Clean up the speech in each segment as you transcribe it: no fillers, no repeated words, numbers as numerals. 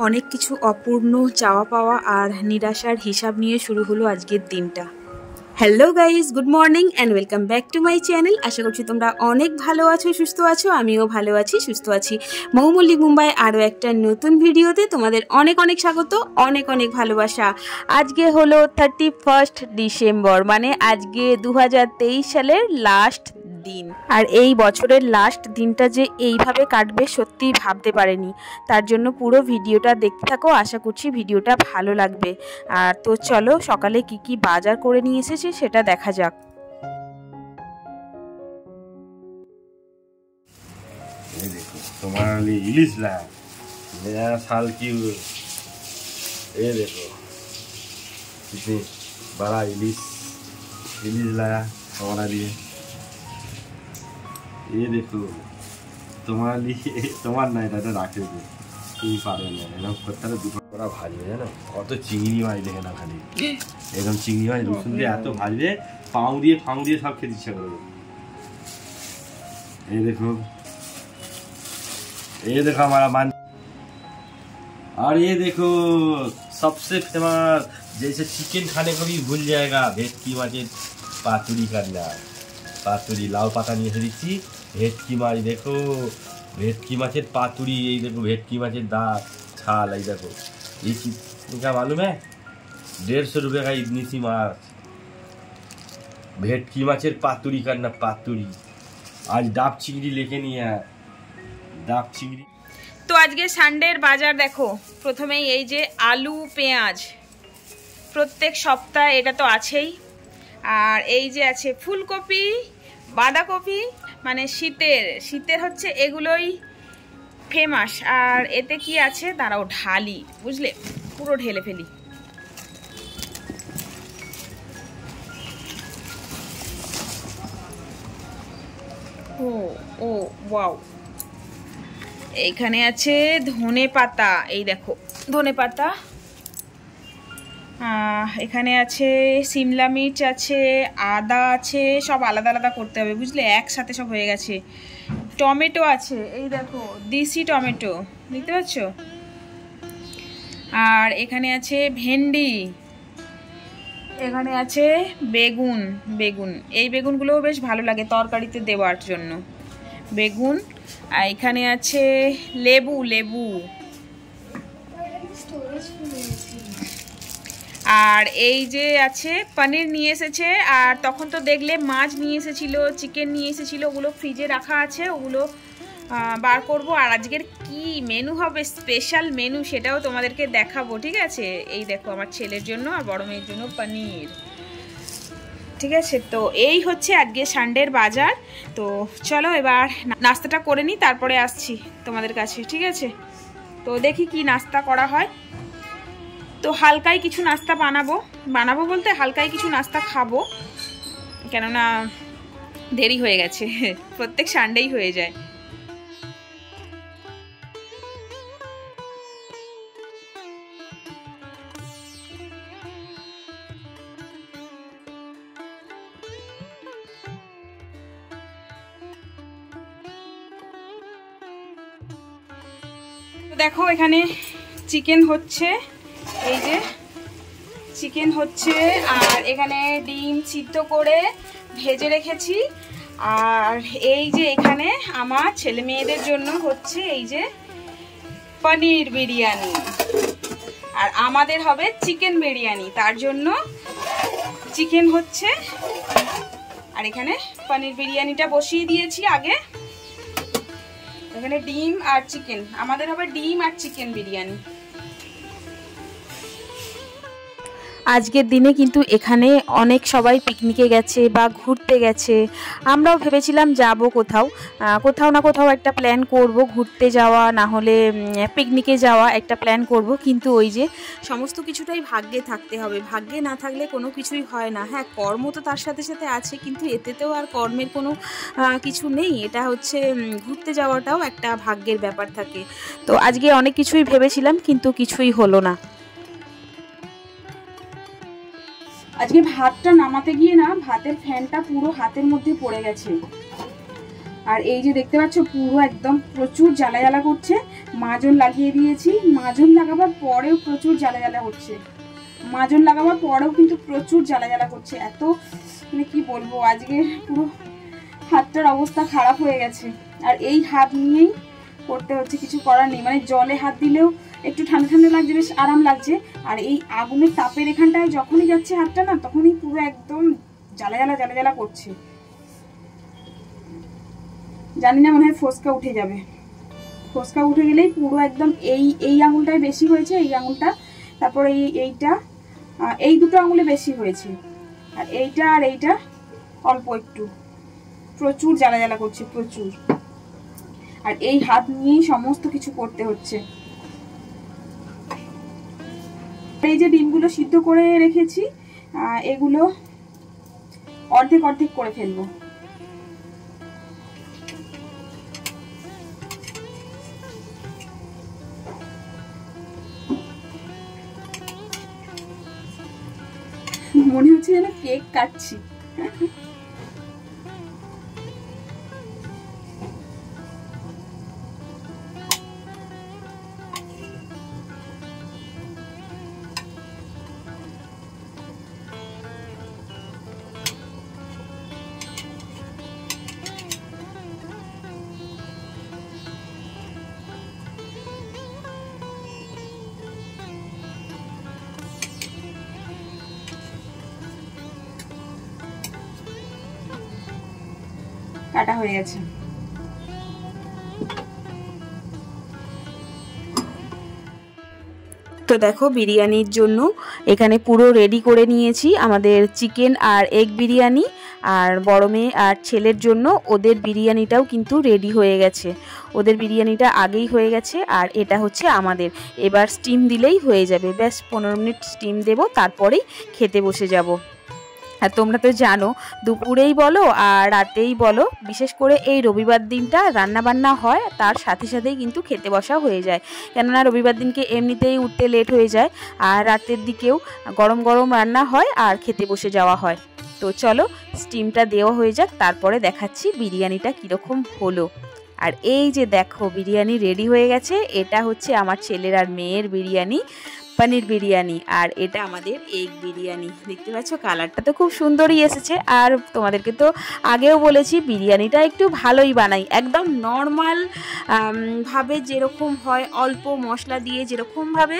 অনেক কিছু অপূর্ণ চাওয়া পাওয়া আর নিরাশার হিসাব নিয়ে শুরু হলো আজকের দিনটা। Hello guys, good morning and welcome back to my channel. আশা করছি তোমরা অনেক ভালো আছো, সুস্থ আছো। আমিও ভালো আছি, সুস্থ আছি। মৌমল্লিক মুম্বাই আরও একটা নতুন ভিডিওতে তোমাদের অনেক অনেক স্বাগত, অনেক অনেক ভালোবাসা। আজকে হলো 31 ডিসেম্বর, মানে আজকে 2023 সালের লাস্ট দিন। আর এই বছরের লাস্ট দিনটা যে এইভাবে কাটবে সত্যিই ভাবতে পারিনি। তার জন্য পুরো ভিডিওটা দেখতে থাকো, আশা করছি ভিডিওটা ভালো লাগবে। আর তো চলো সকালে কি কি বাজার করে নিয়ে এসেছি সেটা দেখা যাক। ये देखो तुम्हारे लिए इलिश लाया नया साल की। ये देखो कितनी बड़ा इलिश लाया हमारे लिए। ये देखो तुम्हारे लिए, तुम्हार नहीं दादा राखे थे तुम पारे ना एकदम पत्थर दुपा बड़ा भाजी है ना। कत चिंगड़ी माछ देखे ना खाली एकदम चिंगड़ी माछ रसुन দিয়ে এত ভাজবে পাউ দিয়ে সব খেতে ইচ্ছা করবে। ये देखो हमारा मान। और ये देखो सबसे फेमस, जैसे चिकन खाने को भी भूल जाएगा, भेटकी माछेर पातुरी करना। पातुरी लाउ पाता नहीं एসেছি, भेटकी माछ देखो, भेटकी माछेर पातुरी। ये देखो भेटकी माछेर दाँत छाल। ये देखो ये क्या मालूम है, 150 रुपये का इतनी सी माछ। भेटकी माछेर पातुरी करना, पातुरी। आज डाब चिंगड़ी लेके नहीं आया, ডাব চিংড়ি। তো আজকে সানডের বাজার দেখো। প্রথমেই এই যে আলু পেঁয়াজ, প্রত্যেক সপ্তাহে এটা তো আছেই। আর এই যে আছে ফুলকপি, বাঁধাকপি, মানে শীতের হচ্ছে এগুলোই ফেমাস। আর এতে কি আছে দাঁড়াও ঢালি, বুঝলে, পুরো ঢেলে ফেলি। ও ও ওয়াও, এইখানে আছে ধনে পাতা। এই দেখো ধনে পাতা। এখানে আছে সিমলা মির্চ আছে, আদা আছে, সব আলাদা আলাদা করতে হবে, বুঝলে, একসাথে সব হয়ে গেছে। টমেটো আছে, এই দেখো দেশি টমেটো, দেখতে পাচ্ছ। আর এখানে আছে ভেন্ডি, এখানে আছে বেগুন। এই বেগুনগুলোও বেশ ভালো লাগে তরকারিতে দেওয়ার জন্য, বেগুন। আর এখানে আছে লেবু। আর এই যে আছে পনির নিয়ে এসেছে। আর তখন তো দেখলে মাছ নিয়ে এসেছিল, চিকেন নিয়ে এসেছিল, ওগুলো ফ্রিজে রাখা আছে, ওগুলো বার করব। আর আজকের কি মেনু হবে, স্পেশাল মেনু, সেটাও তোমাদেরকে দেখাবো, ঠিক আছে। এই দেখো আমার ছেলের জন্য আর বড় মেয়ের জন্য পনির, ঠিক আছে। তো এই হচ্ছে আজকে সানডের বাজার। তো চলো এবার নাস্তাটা করে নিই, তারপরে আসছি তোমাদের কাছে, ঠিক আছে। তো দেখি কি নাস্তা করা হয়। তো হালকাই কিছু নাস্তা বানাবো বলতে হালকাই কিছু নাস্তা খাবো, কেননা দেরি হয়ে গেছে, প্রত্যেক সানডেই হয়ে যায়। দেখো এখানে চিকেন হচ্ছে, এই যে চিকেন হচ্ছে। আর এখানে ডিম সিদ্ধ করে ভেজে রেখেছি। আর এই যে এখানে আমার ছেলে মেয়েদের জন্য হচ্ছে এই যে পনির বিরিয়ানি, আর আমাদের হবে চিকেন বিরিয়ানি, তার জন্য চিকেন হচ্ছে। আর এখানে পনির বিরিয়ানিটা বসিয়ে দিয়েছি আগে। এখানে ডিম আর চিকেন, আমাদের হবে ডিম আর চিকেন বিরিয়ানি। আজকের দিনে কিন্তু এখানে অনেক সবাই পিকনিকে গেছে বা ঘুরতে গেছে। আমরাও ভেবেছিলাম যাব কোথাও না কোথাও একটা প্ল্যান করব, ঘুরতে যাওয়া না হলে পিকনিকে যাওয়া একটা প্ল্যান করব। কিন্তু ওই যে সমস্ত কিছুটাই ভাগ্যে থাকতে হবে, ভাগ্যে না থাকলে কোনো কিছুই হয় না। হ্যাঁ, কর্ম তো তার সাথে সাথে আছে, কিন্তু এতেতেও আর কর্মের কোনো কিছু নেই। এটা হচ্ছে ঘুরতে যাওয়াটাও একটা ভাগ্যের ব্যাপার থাকে। তো আজকে অনেক কিছুই ভেবেছিলাম, কিন্তু কিছুই হলো না। আজকে ভাতটা নামাতে গিয়ে না, ভাতের ফ্যানটা পুরো হাতের মধ্যে পড়ে গেছে। আর এই যে দেখতে পাচ্ছ পুরো একদম প্রচুর জ্বালা জ্বালা করছে। মাজন লাগিয়ে দিয়েছি, মাজন লাগাবার পরেও প্রচুর জ্বালা জ্বালা হচ্ছে, মাজন লাগাবার পরেও কিন্তু প্রচুর জ্বালা জ্বালা করছে। এত মানে কি বলবো, আজকে পুরো হাতটার অবস্থা খারাপ হয়ে গেছে। আর এই হাত নিয়েই করতে হচ্ছে, কিছু করার নেই। মানে জলে হাত দিলেও একটু ঠান্ডা ঠান্ডা লাগছে, বেশ আরাম লাগছে। আর এই আগুনের তাপের এখানটায় যখনই যাচ্ছে হাতটা না, তখনই পুরো একদম জ্বালা জ্বালা জ্বালা জ্বালা করছে। জানি না, মনে হয় ফোসকা উঠে যাবে। ফোসকা উঠে গেলেই পুরো একদম এই আঙুলটাই বেশি হয়েছে, এই আঙুলটা, তারপরে এইটা, এই দুটো আঙুলে বেশি হয়েছে, আর এইটা আর এইটা অল্প একটু। প্রচুর জ্বালা জ্বালা করছে, প্রচুর। আর এই হাত নিয়েই সমস্ত কিছু করতে হচ্ছে। এই যে ডিমগুলো সিদ্ধ করে রেখেছি, এগুলো অর্ধেক অর্ধেক করে ফেলবো। মনে হচ্ছে যেন কেক কাটছি। কাটা হয়ে গেছে। তো দেখো বিরিয়ানির জন্য এখানে পুরো রেডি করে নিয়েছি আমাদের চিকেন আর এগ বিরিয়ানি। আর বড় মেয়ে আর ছেলের জন্য ওদের বিরিয়ানিটাও কিন্তু রেডি হয়ে গেছে। ওদের বিরিয়ানিটা আগেই হয়ে গেছে, আর এটা হচ্ছে আমাদের। এবার স্টিম দিলেই হয়ে যাবে, ব্যাস 15 মিনিট স্টিম দেব, তারপরেই খেতে বসে যাব। আর তোমরা তো জানো দুপুরেই বলো আর রাতেই বলো, বিশেষ করে এই রবিবার দিনটা রান্নাবান্না হয়, তার সাথে সাথেই কিন্তু খেতে বসা হয়ে যায়। কেননা রবিবার দিনকে এমনিতেই উঠতে লেট হয়ে যায়, আর রাতের দিকেও গরম গরম রান্না হয় আর খেতে বসে যাওয়া হয়। তো চলো স্টিমটা দেওয়া হয়ে যাক, তারপরে দেখাচ্ছি বিরিয়ানিটা কীরকম হলো। আর এই যে দেখো বিরিয়ানি রেডি হয়ে গেছে। এটা হচ্ছে আমার ছেলের আর মেয়ের বিরিয়ানি, পনির বিরিয়ানি, আর এটা আমাদের এগ বিরিয়ানি। দেখতে পাচ্ছ কালারটা তো খুব সুন্দরই এসেছে। আর তোমাদেরকে তো আগেও বলেছি বিরিয়ানিটা একটু ভালোই বানাই, একদম নর্মাল ভাবে যেরকম হয়, অল্প মশলা দিয়ে যেরকমভাবে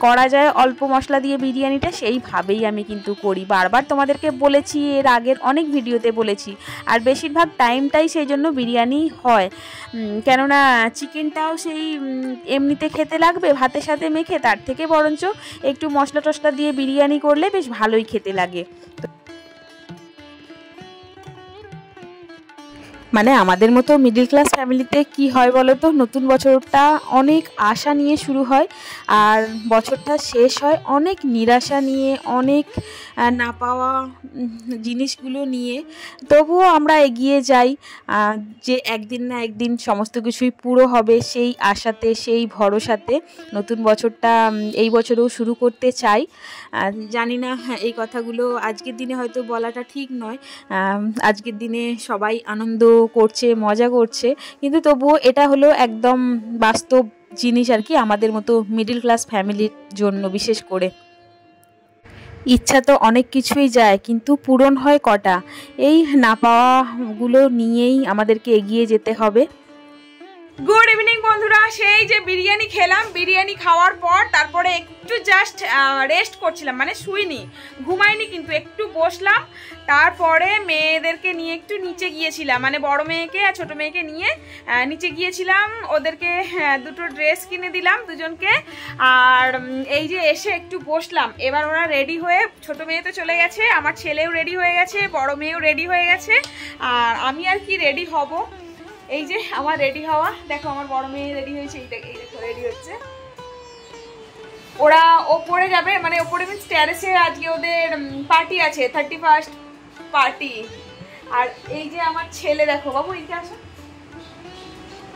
করা যায়, অল্প মশলা দিয়ে বিরিয়ানিটা, সেইভাবেই আমি কিন্তু করি। বারবার তোমাদেরকে বলেছি, এর আগের অনেক ভিডিওতে বলেছি। আর বেশিরভাগ টাইমটাই সেই জন্য বিরিয়ানি হয়, কেননা চিকেনটাও সেই এমনিতে খেতে লাগবে ভাতের সাথে মেখে, তার থেকে বরঞ্চ একটু মশলা টশলা দিয়ে বিরিয়ানি করলে বেশ ভালোই খেতে লাগে। মানে আমাদের মতো মিডল ক্লাস ফ্যামিলিতে কি হয় বলো তো, নতুন বছরটা অনেক আশা নিয়ে শুরু হয়, আর বছরটা শেষ হয় অনেক নিরাশা নিয়ে, অনেক না পাওয়া জিনিসগুলো নিয়ে। তবুও আমরা এগিয়ে যাই যে একদিন না একদিন সমস্ত কিছুই পুরো হবে, সেই আশাতে, সেই ভরসাতে নতুন বছরটা এই বছরেও শুরু করতে চাই। জানি না এই কথাগুলো আজকের দিনে হয়তো বলাটা ঠিক নয়, আজকের দিনে সবাই আনন্দ করছে, মজা করছে, কিন্তু তবুও এটা হলো একদম বাস্তব জিনিস আর কি, আমাদের মতো মিডল ক্লাস ফ্যামিলির জন্য। বিশেষ করে ইচ্ছা তো অনেক কিছুই যায়, কিন্তু পূরণ হয় কটা? এই না পাওয়াগুলো নিয়েই আমাদেরকে এগিয়ে যেতে হবে। গুড ইভিনিং বন্ধুরা। সেই যে বিরিয়ানি খেলাম, বিরিয়ানি খাওয়ার পর তারপরে একটু জাস্ট রেস্ট করছিলাম, মানে শুইনি, ঘুমাইনি, কিন্তু একটু বসলাম। তারপরে মেয়েদেরকে নিয়ে একটু নিচে গিয়েছিলাম, মানে বড় মেয়েকে আর ছোট মেয়েকে নিয়ে নিচে গিয়েছিলাম। ওদেরকে দুটো ড্রেস কিনে দিলাম দুজনকে। আর এই যে এসে একটু বসলাম। এবার ওরা রেডি হয়ে, ছোট মেয়ে তো চলে গেছে, আমার ছেলেও রেডি হয়ে গেছে, বড় মেয়েও রেডি হয়ে গেছে, আর আমি আর কি রেডি হব। এই যে আমার রেডি হওয়া, দেখো আমার বড় মেয়ে রেডি হয়েছে, এই দেখো রেডি হচ্ছে। ওরা ওপরে যাবে, মানে ওপরে মিন্স টেরেসে, আজকে ওদের পার্টি আছে, 31st পার্টি। আর এই যে আমার ছেলে, দেখো বাবু এদিকে আসো,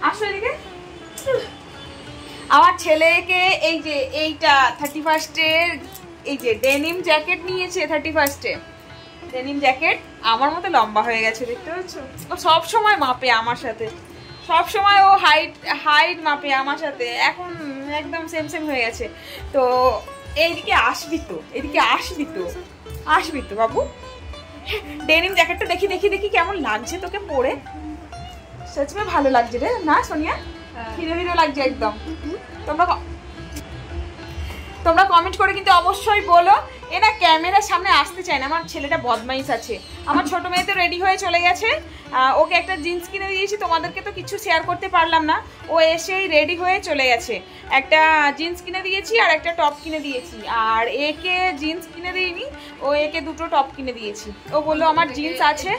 আসো এদিকে। আমার ছেলেকে এই যে এইটা 31st-এর এই যে ডেনিম জ্যাকেট নিয়েছে 31st-এ, ডেনিম জ্যাকেট, আমার মতো লম্বা হয়ে গেছে দেখতে পাচ্ছ। ও সব সময় মাপে আমার সাথে, সব সময় ও হাইট মাপে আমার সাথে, এখন একদম সেম সেম হয়ে গেছে। তো এইদিকে আসবি তো, এদিকে আসবি তো বাবু। ডেনিম জ্যাকেটটা দেখি দেখি দেখি কেমন লাগছে তোকে পরে। সত্যি ভালো লাগছে রে না সোনিয়া? হিরো হিরো লাগছে একদম। তোমরা কমেন্ট করে কিন্তু অবশ্যই বলো। এ না ক্যামেরার সামনে আসতে চায় না, আমার ছেলেটা বদমাইশ আছে। আমার ছোট মেয়ে তো রেডি হয়ে চলে গেছে, ওকে একটা জিন্স কিনে দিয়েছি, তোমাদেরকে তো কিছু শেয়ার করতে পারলাম না। ও এসেই রেডি হয়ে চলে গেছে, একটা জিন্স কিনে দিয়েছি আর একটা টপ কিনে দিয়েছি। আর একে জিন্স কিনে দিইনি, ও একে দুটো টপ কিনে দিয়েছি। ও বললো আমার জিন্স আছে।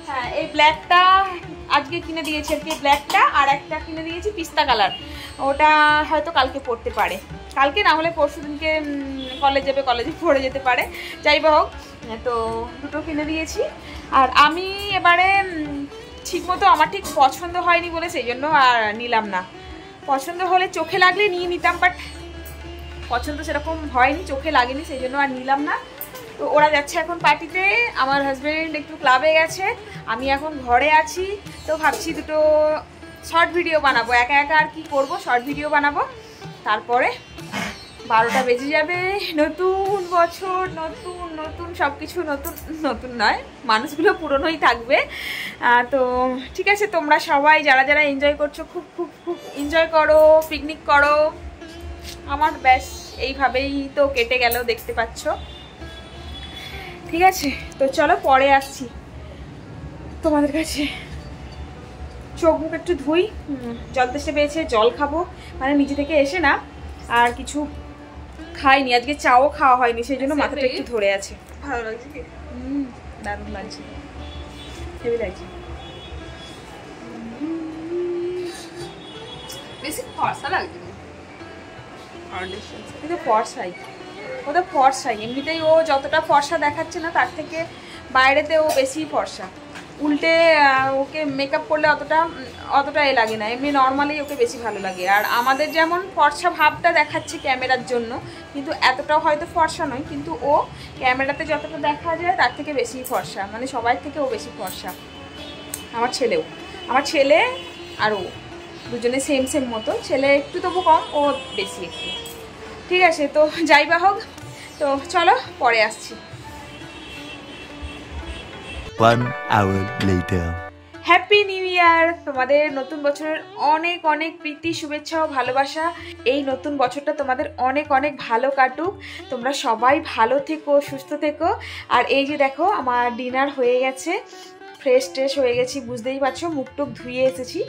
হ্যাঁ এই ব্ল্যাকটা আজকে কিনে দিয়েছি, আর কি ব্ল্যাকটা, আর একটা কিনে দিয়েছি পিস্তা কালার, ওটা হয়তো কালকে পরতে পারে, কালকে না হলে পরশু দিনকে কলেজ যাবে, কলেজে পরে যেতে পারে, যাই বা হোক। তো দুটো কিনে দিয়েছি। আর আমি এবারে ঠিকমতো আমার ঠিক পছন্দ হয়নি বলে সেই জন্য আর নিলাম না। পছন্দ হলে চোখে লাগলে নিয়ে নিতাম, বাট পছন্দ সেরকম হয়নি, চোখে লাগেনি, সেই জন্য আর নিলাম না। তো ওরা যাচ্ছে এখন পার্টিতে, আমার হাজব্যান্ড একটু ক্লাবে গেছে, আমি এখন ঘরে আছি। তো ভাবছি দুটো শর্ট ভিডিও বানাবো, একা একা আর কি করব, শর্ট ভিডিও বানাবো। তারপরে 12টা বেজে যাবে, নতুন বছর, নতুন নতুন সব কিছু, নতুন নতুন নয়, মানুষগুলো পুরনোই থাকবে। তো ঠিক আছে, তোমরা সবাই যারা যারা এনজয় করছো খুব খুব খুব এনজয় করো, পিকনিক করো। আমার ব্যাস এইভাবেই তো কেটে গেল, দেখতে পাচ্ছ। ঠিক আছে, তো চলো পরে আসছি তোমাদের কাছে। চোখ মুখ একটু ধুই, জল তেষ্টা পেয়েছে, জল খাবো, মানে নিচে থেকে এসে না আর কিছু খাইনি, আজকে চাও খাওয়া হয়নি, সেই জন্য মাথাটা একটু ধরে আছে। ভালো লাগছে কি? দারুণ লাগছে, হেভি লাগছে। বেশি ফর্সা লাগছে, কিন্তু ফর্সাই, ও তো ফর্সাই এমনিতেই, ও যতটা ফর্সা দেখাচ্ছে না তার থেকে বাইরেতে ও বেশি ফর্সা। উল্টে ওকে মেকআপ করলে অতটা এ লাগে না, এমনি নর্মালি ওকে বেশি ভালো লাগে। আর আমাদের যেমন ফর্সা ভাবটা দেখাচ্ছে ক্যামেরার জন্য, কিন্তু এতটাও হয়তো ফর্সা নয়, কিন্তু ও ক্যামেরাতে যতটা দেখা যায় তার থেকে বেশি ফর্সা, মানে সবার থেকে ও বেশি ফর্সা। আমার ছেলে আর ও দুজনে সেম সেম মতো, ছেলে একটু তবু কম, ও বেশি একটু। ঠিক আছে, তো যাই বা হোক, তো চলো পরে আসছি। 1 hour later. Happy new year! তোমাদের নতুন বছরের অনেক অনেক প্রীতি, শুভেচ্ছা ও ভালোবাসা। এই নতুন বছরটা তোমাদের অনেক অনেক ভালো কাটুক, তোমরা সবাই ভালো থেকো, সুস্থ থেকো। আর এই যে দেখো আমার ডিনার হয়ে গেছে, ফ্রেশ ট্রেশ হয়ে গেছি, বুঝতেই পারছো, মুখ টুক ধুয়ে এসেছি।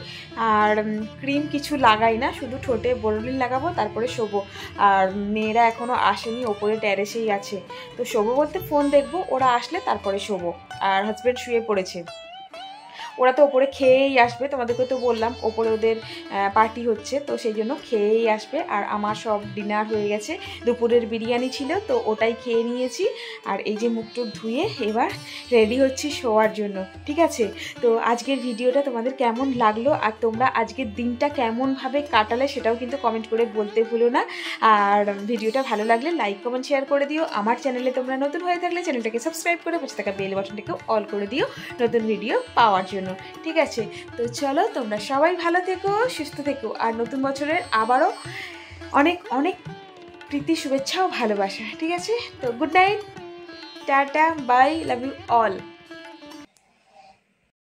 আর ক্রিম কিছু লাগাই না, শুধু ঠোঁটে বোরোলিন লাগাবো, তারপরে শোবো। আর মেয়েরা এখনও আসেনি, ওপরে ট্যারেসেই আছে, তো শোবো বলতে ফোন দেখবো, ওরা আসলে তারপরে শোবো। আর হাজব্যান্ড শুয়ে পড়েছে, ওরা তো ওপরে খেয়েই আসবে, তোমাদেরকে তো বললাম ওপরে ওদের পার্টি হচ্ছে, তো সেই জন্য খেয়েই আসবে। আর আমার সব ডিনার হয়ে গেছে, দুপুরের বিরিয়ানি ছিল তো ওটাই খেয়ে নিয়েছি। আর এই যে মুখটুক ধুয়ে এবার রেডি হচ্ছি শোয়ার জন্য। ঠিক আছে, তো আজকের ভিডিওটা তোমাদের কেমন লাগলো, আর তোমরা আজকের দিনটা কেমনভাবে কাটালে সেটাও কিন্তু কমেন্ট করে বলতে ভুলো না। আর ভিডিওটা ভালো লাগলে লাইক কমেন্ট শেয়ার করে দিও। আমার চ্যানেলে তোমরা নতুন হয়ে থাকলে চ্যানেলটাকে সাবস্ক্রাইব করে পাশে থাকা বেল বাটনটাকেও অল করে দিও নতুন ভিডিও পাওয়ার জন্য। ঠিক আছে, তো চলো তোমরা সবাই ভালো থেকো, সুস্থ থেকো। আর নতুন বছরের আবারও অনেক অনেক প্রীতি, শুভেচ্ছা ও ভালোবাসা। ঠিক আছে, তো good night, tata, bye, love you all.